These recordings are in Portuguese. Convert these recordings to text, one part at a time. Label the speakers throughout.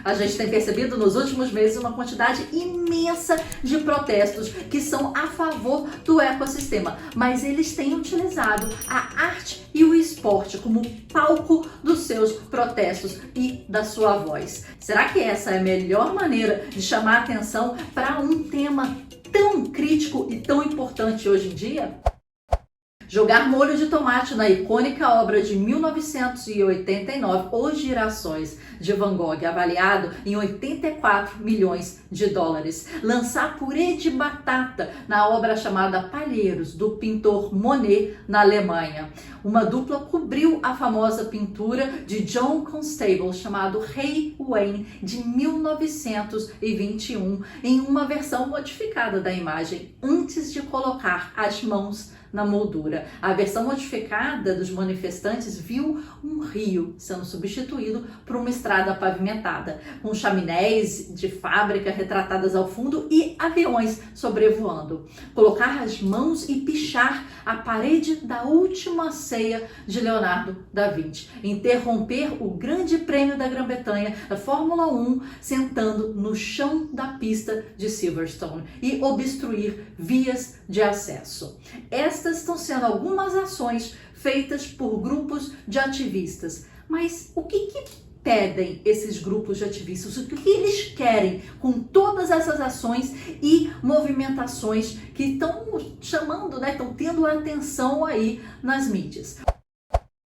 Speaker 1: A gente tem percebido nos últimos meses uma quantidade imensa de protestos que são a favor do ecossistema, mas eles têm utilizado a arte e o esporte como palco dos seus protestos e da sua voz. Será que essa é a melhor maneira de chamar a atenção para um tema tão crítico e tão importante hoje em dia? Jogar molho de tomate na icônica obra de 1989, Os Girassóis, de Van Gogh, avaliado em 84 milhões de dólares. Lançar purê de batata na obra chamada Palheiros, do pintor Monet, na Alemanha. Uma dupla cobriu a famosa pintura de John Constable, chamado Rei Wayne, de 1921, em uma versão modificada da imagem, antes de colocar as mãos na moldura. A versão modificada dos manifestantes viu um rio sendo substituído por uma estrada pavimentada, com chaminés de fábrica retratadas ao fundo e aviões sobrevoando. Colocar as mãos e pichar a parede da Última Ceia de Leonardo da Vinci. Interromper o Grande Prêmio da Grã-Bretanha da Fórmula 1 sentando no chão da pista de Silverstone e obstruir vias de acesso. Estas estão sendo algumas ações feitas por grupos de ativistas. Mas o que pedem esses grupos de ativistas? O que eles querem com todas essas ações e movimentações que estão chamando, estão tendo atenção aí nas mídias?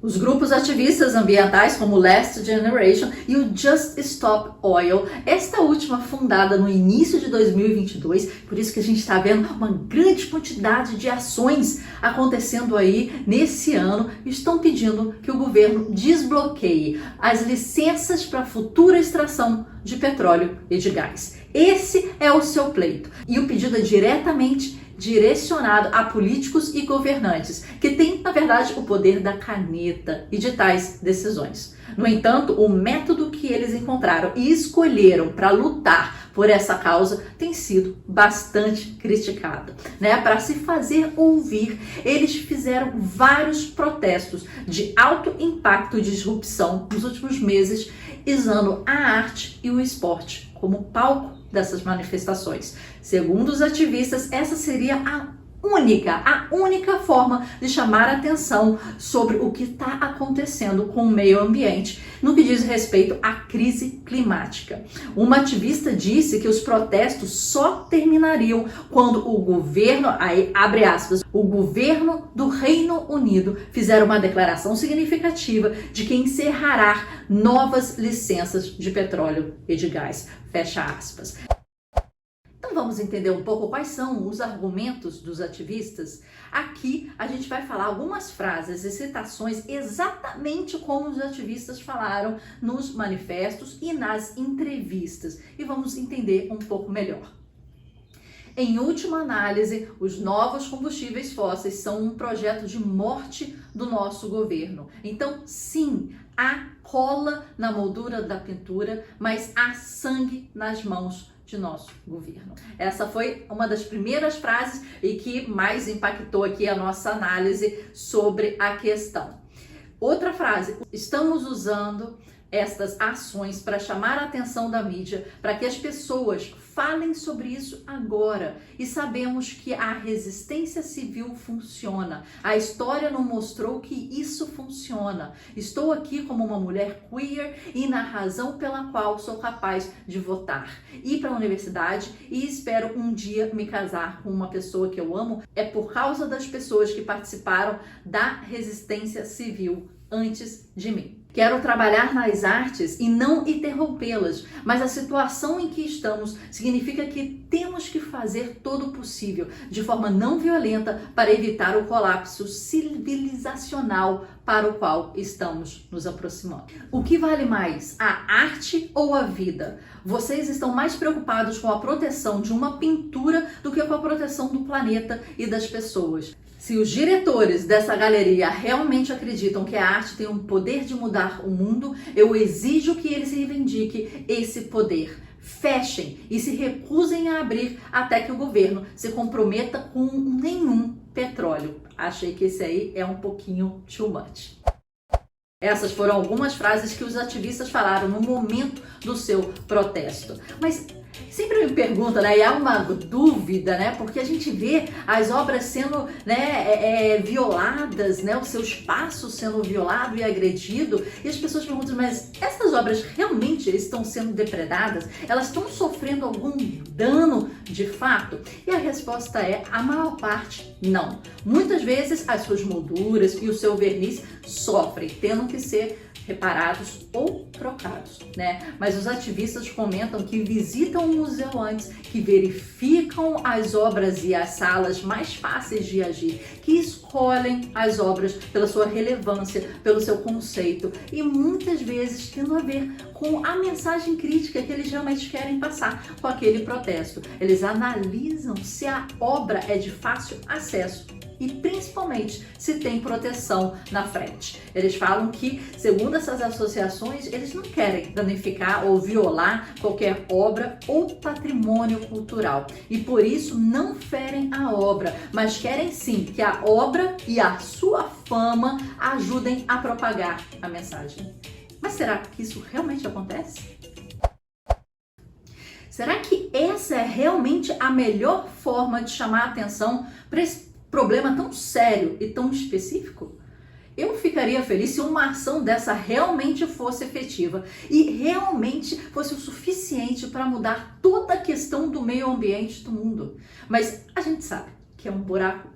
Speaker 1: Os grupos ativistas ambientais como Last Generation e o Just Stop Oil, esta última fundada no início de 2022, por isso que a gente está vendo uma grande quantidade de ações acontecendo aí nesse ano, estão pedindo que o governo desbloqueie as licenças para futura extração de petróleo e de gás. Esse é o seu pleito e o pedido é diretamente direcionado a políticos e governantes, que têm, na verdade, o poder da caneta e de tais decisões. No entanto, o método que eles encontraram e escolheram para lutar por essa causa tem sido bastante criticado, Para se fazer ouvir, eles fizeram vários protestos de alto impacto e disrupção nos últimos meses, usando a arte e o esporte como palco dessas manifestações. Segundo os ativistas, essa seria a única forma de chamar a atenção sobre o que está acontecendo com o meio ambiente no que diz respeito à crise climática. Uma ativista disse que os protestos só terminariam quando o governo, aí abre aspas, o governo do Reino Unido fizer uma declaração significativa de que encerrará novas licenças de petróleo e de gás, fecha aspas. Vamos entender um pouco quais são os argumentos dos ativistas? Aqui a gente vai falar algumas frases e citações exatamente como os ativistas falaram nos manifestos e nas entrevistas. E vamos entender um pouco melhor. Em última análise, os novos combustíveis fósseis são um projeto de morte do nosso governo. Então, sim, há cola na moldura da pintura, mas há sangue nas mãos de nosso governo. Essa foi uma das primeiras frases e que mais impactou aqui a nossa análise sobre a questão. Outra frase: estamos usando estas ações para chamar a atenção da mídia, para que as pessoas falem sobre isso agora. E sabemos que a resistência civil funciona. A história nos mostrou que isso funciona. Estou aqui como uma mulher queer e na razão pela qual sou capaz de votar. Ir para a universidade e espero um dia me casar com uma pessoa que eu amo. É por causa das pessoas que participaram da resistência civil antes de mim. Quero trabalhar nas artes e não interrompê-las, mas a situação em que estamos significa que temos que fazer todo o possível de forma não violenta para evitar o colapso civilizacional para o qual estamos nos aproximando. O que vale mais, a arte ou a vida? Vocês estão mais preocupados com a proteção de uma pintura do que com a proteção do planeta e das pessoas. Se os diretores dessa galeria realmente acreditam que a arte tem um poder de mudar o mundo, eu exijo que eles reivindiquem esse poder. Fechem e se recusem a abrir até que o governo se comprometa com nenhum petróleo. Achei que esse aí é um pouquinho too much. Essas foram algumas frases que os ativistas falaram no momento do seu protesto. Mas sempre me pergunta, né, e há uma dúvida, né, porque a gente vê as obras sendo, né, violadas, né, o seu espaço sendo violado e agredido, e as pessoas perguntam, mas essas obras realmente estão sendo depredadas? Elas estão sofrendo algum dano de fato? E a resposta é, a maior parte, não. Muitas vezes as suas molduras e o seu verniz sofrem, tendo que ser reparados ou trocados, né? Mas os ativistas comentam que visitam o museu antes, que verificam as obras e as salas mais fáceis de agir, que escolhem as obras pela sua relevância, pelo seu conceito e muitas vezes tendo a ver com a mensagem crítica que eles realmente querem passar com aquele protesto. Eles analisam se a obra é de fácil acesso e principalmente se tem proteção na frente. Eles falam que, segundo essas associações, eles não querem danificar ou violar qualquer obra ou patrimônio cultural e por isso não ferem a obra, mas querem sim que a obra e a sua fama ajudem a propagar a mensagem. Mas será que isso realmente acontece? Será que essa é realmente a melhor forma de chamar a atenção para esse problema tão sério e tão específico? Eu ficaria feliz se uma ação dessa realmente fosse efetiva e realmente fosse o suficiente para mudar toda a questão do meio ambiente do mundo. Mas a gente sabe que é um buraco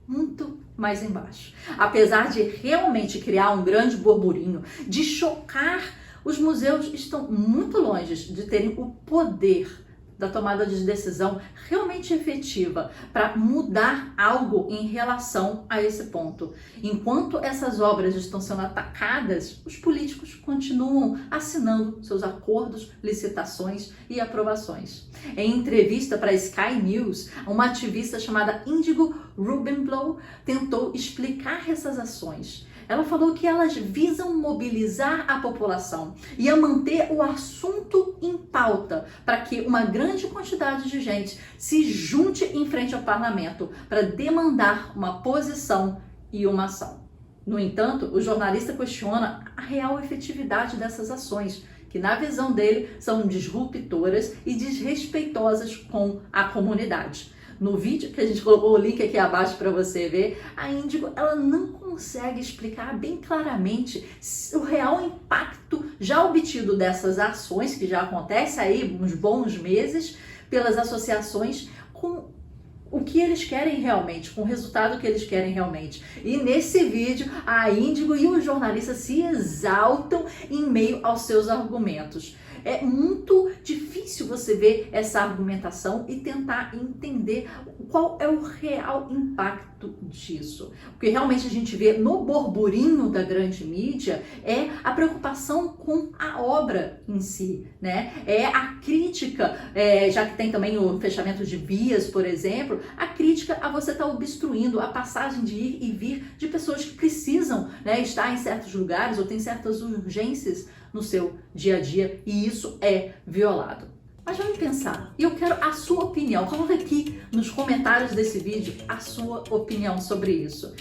Speaker 1: muito mais embaixo. Apesar de realmente criar um grande burburinho, de chocar, os museus estão muito longe de terem o poder da tomada de decisão realmente efetiva para mudar algo em relação a esse ponto. Enquanto essas obras estão sendo atacadas, os políticos continuam assinando seus acordos, licitações e aprovações. Em entrevista para Sky News, uma ativista chamada Índigo Rubenblow tentou explicar essas ações. Ela falou que elas visam mobilizar a população e a manter o assunto em pauta para que uma grande quantidade de gente se junte em frente ao parlamento para demandar uma posição e uma ação. No entanto, o jornalista questiona a real efetividade dessas ações, que na visão dele são disruptoras e desrespeitosas com a comunidade. No vídeo que a gente colocou o link aqui abaixo para você ver, a Índigo ela não consegue explicar bem claramente o real impacto já obtido dessas ações, que já acontece aí uns bons meses, pelas associações com o que eles querem realmente, com o resultado que eles querem realmente. E nesse vídeo, a Índigo e o jornalista se exaltam em meio aos seus argumentos. É muito difícil você ver essa argumentação e tentar entender qual é o real impacto disso. O que realmente a gente vê no burburinho da grande mídia é a preocupação com a obra em si, né? É a crítica, já que tem também o fechamento de vias, por exemplo, a crítica a você estar obstruindo a passagem de ir e vir de pessoas que precisam, né, estar em certos lugares ou tem certas urgências no seu dia a dia e isso é violado. Mas vamos pensar, e eu quero a sua opinião. Coloque aqui nos comentários desse vídeo a sua opinião sobre isso.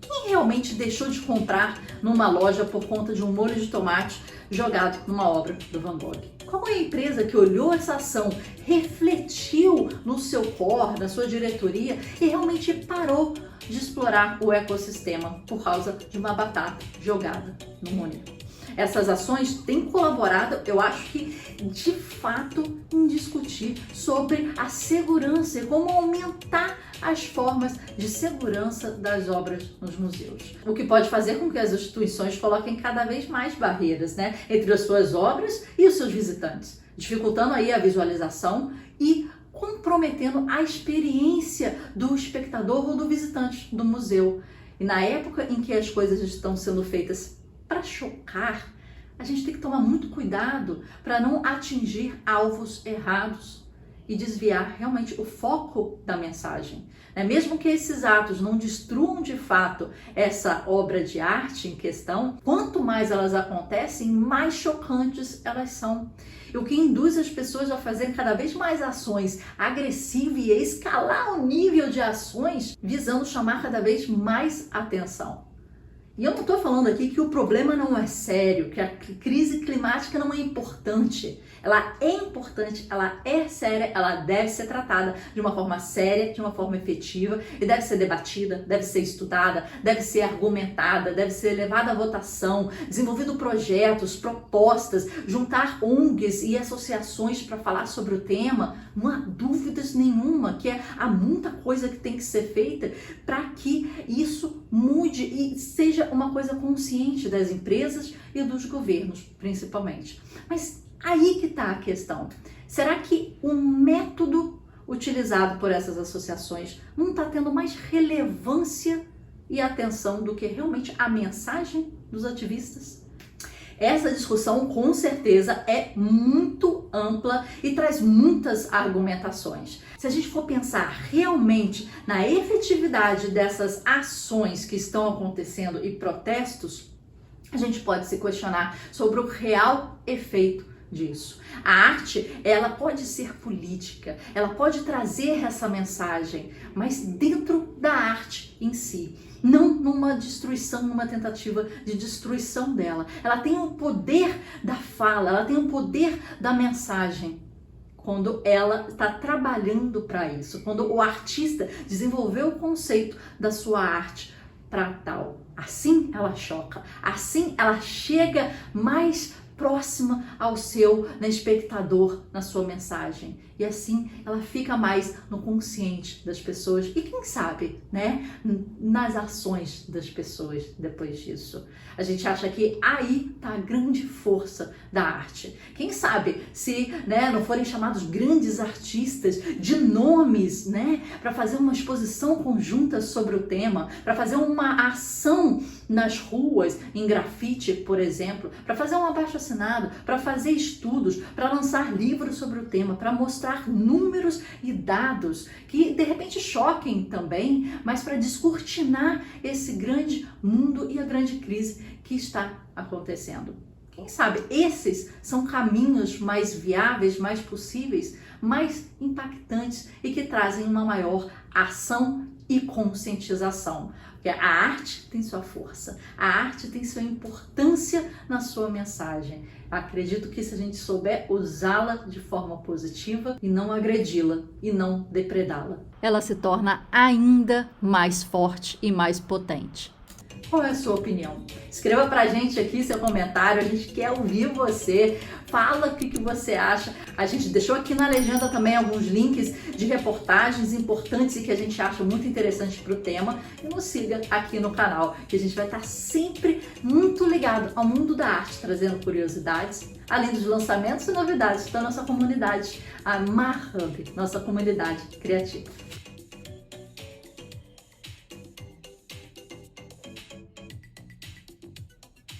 Speaker 1: Quem realmente deixou de comprar numa loja por conta de um molho de tomate jogado numa obra do Van Gogh? Qual é a empresa que olhou essa ação, refletiu no seu core, na sua diretoria e realmente parou de explorar o ecossistema por causa de uma batata jogada no molho? Essas ações têm colaborado, eu acho que de fato, em discutir sobre a segurança e como aumentar as formas de segurança das obras nos museus. O que pode fazer com que as instituições coloquem cada vez mais barreiras, né, entre as suas obras e os seus visitantes, dificultando aí a visualização e comprometendo a experiência do espectador ou do visitante do museu. E na época em que as coisas estão sendo feitas para chocar, a gente tem que tomar muito cuidado para não atingir alvos errados e desviar realmente o foco da mensagem. Mesmo que esses atos não destruam de fato essa obra de arte em questão, quanto mais elas acontecem, mais chocantes elas são. O que induz as pessoas a fazer cada vez mais ações agressivas e a escalar o nível de ações visando chamar cada vez mais atenção. E eu não estou falando aqui que o problema não é sério, que a crise climática não é importante. Ela é importante, ela é séria, ela deve ser tratada de uma forma séria, de uma forma efetiva, e deve ser debatida, deve ser estudada, deve ser argumentada, deve ser levada à votação, desenvolvido projetos, propostas, juntar ONGs e associações para falar sobre o tema. Não há dúvidas nenhuma que há muita coisa que tem que ser feita para que isso mude e seja uma coisa consciente das empresas e dos governos, principalmente. Mas aí que está a questão. Será que o método utilizado por essas associações não está tendo mais relevância e atenção do que realmente a mensagem dos ativistas? Essa discussão, com certeza, é muito ampla e traz muitas argumentações. Se a gente for pensar realmente na efetividade dessas ações que estão acontecendo e protestos, a gente pode se questionar sobre o real efeito disso. A arte, ela pode ser política, ela pode trazer essa mensagem, mas dentro da arte em si, não numa destruição, numa tentativa de destruição dela. Ela tem o poder da fala, ela tem o poder da mensagem quando ela está trabalhando para isso, quando o artista desenvolveu o conceito da sua arte para tal. Assim ela choca, assim ela chega mais próxima ao seu espectador na sua mensagem. E assim ela fica mais no consciente das pessoas e quem sabe, nas ações das pessoas depois disso. A gente acha que aí está a grande força da arte. Quem sabe se não forem chamados grandes artistas de nomes, para fazer uma exposição conjunta sobre o tema, para fazer uma ação nas ruas, em grafite, por exemplo, para fazer um abaixo-assinado, para fazer estudos, para lançar livros sobre o tema, para mostrar números e dados que de repente choquem também, mas para descortinar esse grande mundo e a grande crise que está acontecendo. Quem sabe esses são caminhos mais viáveis, mais possíveis, mais impactantes e que trazem uma maior ação e conscientização. Porque a arte tem sua força, a arte tem sua importância na sua mensagem. Acredito que se a gente souber usá-la de forma positiva e não agredi-la e não depredá-la, ela se torna ainda mais forte e mais potente. Qual é a sua opinião? Escreva pra gente aqui seu comentário, a gente quer ouvir você. Fala o que você acha. A gente deixou aqui na legenda também alguns links de reportagens importantes e que a gente acha muito interessantes para o tema. E nos siga aqui no canal, que a gente vai estar sempre muito ligado ao mundo da arte, trazendo curiosidades, além dos lançamentos e novidades da nossa comunidade, a MarHub, nossa comunidade criativa.